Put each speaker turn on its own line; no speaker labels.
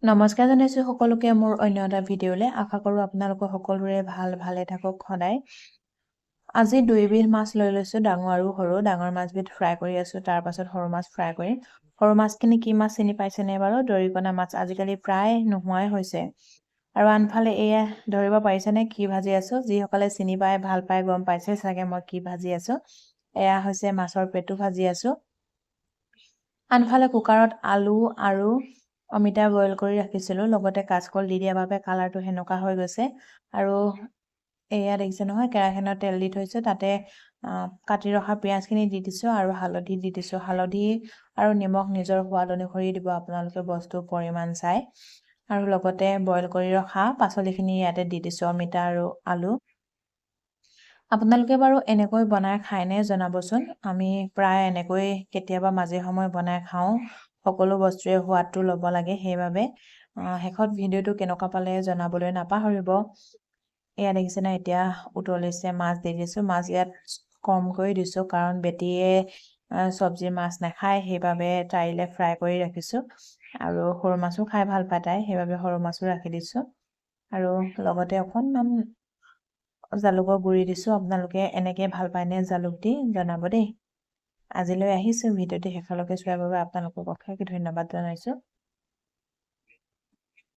নমস্কাৰ জনাইছো সকলোকে মোৰ অন্য এটা ভিডিঅ'লে আশা কৰো আপোনালোক সকলোৰে ভালে থাকক সদায় আজি দুইবিধ মাছ লৈ লৈছো ডাঙৰ আৰু সৰু ডাঙৰ মাছবিধ ফ্ৰাই কৰি আছো তাৰ পাছত সৰু মাছ ফ্ৰাই কৰি সৰু মাছখিনি কি মাছ চিনি পাইছেনে বাৰু দৰিকণা মাছ আজিকালি প্ৰায় নোহোৱাই হৈছে আৰু আনফালে এয়া ধৰিব পাৰিছেনে কি ভাজি আছো যিসকলে চিনি পায় ভাল পায় গম পাইছে চাগে মই কি ভাজি আছো এয়া হৈছে মাছৰ পেটু ভাজি আছো আনফালে কুকাৰত আলু আৰু অমিতা বইল কৰি ৰাখিছিলো লগতে কাচকল দি দিয়া বাবে কালাৰটো হেনকা হৈ গৈছে আৰু এয়া দেখিছে নহয় কেৰাহীত তেল দি থৈছো তাতে কাটি ৰখা পিয়াজখিনি দি দিছো আৰু হালধি দি দিছো হালধি আৰু নিমখ নিজৰ সোৱাদ অনুসৰি দিব আপোনালোকে বস্তু পৰিমাণ চাই আৰু লগতে বইল কৰি ৰখা পাচলিখিনি ইয়াতে দি দিছো অমিতা আৰু আলু আপোনালোকে বাৰু এনেকৈ বনাই খায়নে জনাবচোন আমি প্ৰায় এনেকৈ কেতিয়াবা মাজে সময় বনাই খাওঁ সকলো বস্তুৰে সোৱাদটো ল'ব লাগে সেইবাবে শেষত ভিডিঅ'টো কেনেকুৱা পালে জনাবলৈ নাপাহৰিব এয়া দেখিছেনে এতিয়া উতলিছে মাছ দি দিছো মাছ ইয়াত কমকৈ দিছো কাৰণ বেটিয়ে চব্জি মাছ নাখায় সেইবাবে তাইলে ফ্ৰাই কৰি ৰাখিছো আৰু সৰু মাছো খাই ভাল পায় তাই সেইবাবে সৰু মাছো ৰাখি দিছো আৰু লগতে অকণমান জালুকৰ গুৰি দিছো আপোনালোকে এনেকৈ ভাল পায়নে জালুক দি জনাব দেই আজিলৈ আহিছো ভিডিঅ'টি শেষলৈকে চোৱাৰ বাবে আপোনালোকক অশেষ ধন্যবাদ জনাইছো